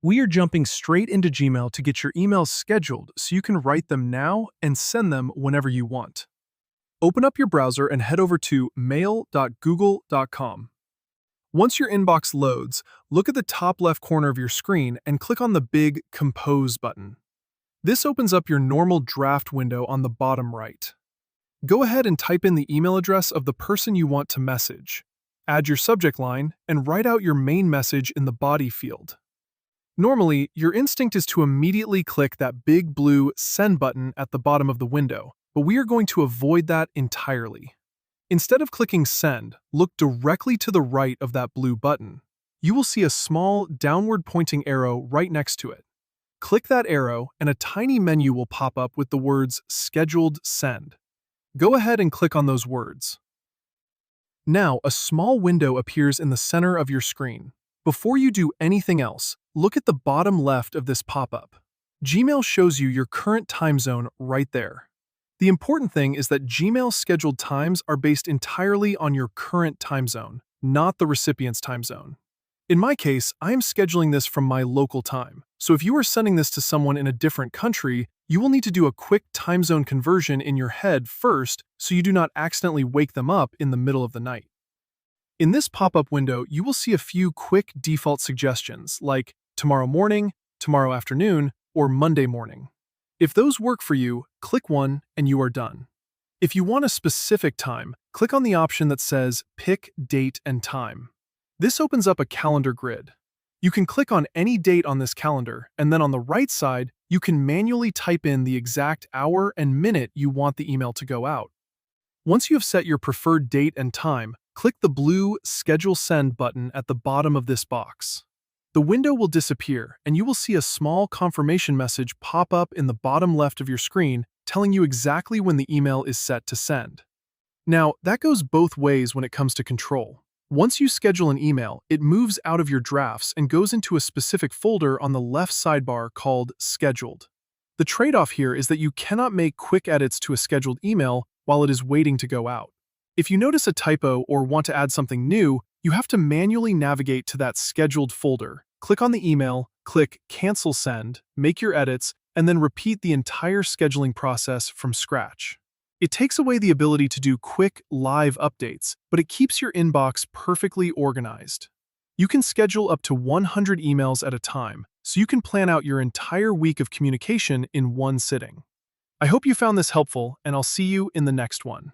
We are jumping straight into Gmail to get your emails scheduled so you can write them now and send them whenever you want. Open up your browser and head over to mail.google.com. Once your inbox loads, look at the top left corner of your screen and click on the big Compose button. This opens up your normal draft window on the bottom right. Go ahead and type in the email address of the person you want to message. Add your subject line and write out your main message in the body field. Normally, your instinct is to immediately click that big blue Send button at the bottom of the window, but we are going to avoid that entirely. Instead of clicking Send, look directly to the right of that blue button. You will see a small downward pointing arrow right next to it. Click that arrow and a tiny menu will pop up with the words Scheduled Send. Go ahead and click on those words. Now, a small window appears in the center of your screen. Before you do anything else, look at the bottom left of this pop-up. Gmail shows you your current time zone right there. The important thing is that Gmail's scheduled times are based entirely on your current time zone, not the recipient's time zone. In my case, I am scheduling this from my local time, so if you are sending this to someone in a different country, you will need to do a quick time zone conversion in your head first so you do not accidentally wake them up in the middle of the night. In this pop-up window, you will see a few quick default suggestions like tomorrow morning, tomorrow afternoon, or Monday morning. If those work for you, click one and you are done. If you want a specific time, click on the option that says Pick Date and Time. This opens up a calendar grid. You can click on any date on this calendar, and then on the right side, you can manually type in the exact hour and minute you want the email to go out. Once you have set your preferred date and time, click the blue Schedule Send button at the bottom of this box. The window will disappear, and you will see a small confirmation message pop up in the bottom left of your screen telling you exactly when the email is set to send. Now, that goes both ways when it comes to control. Once you schedule an email, it moves out of your drafts and goes into a specific folder on the left sidebar called Scheduled. The trade-off here is that you cannot make quick edits to a scheduled email while it is waiting to go out. If you notice a typo or want to add something new, you have to manually navigate to that scheduled folder, click on the email, click Cancel Send, make your edits, and then repeat the entire scheduling process from scratch. It takes away the ability to do quick, live updates, but it keeps your inbox perfectly organized. You can schedule up to 100 emails at a time, so you can plan out your entire week of communication in one sitting. I hope you found this helpful, and I'll see you in the next one.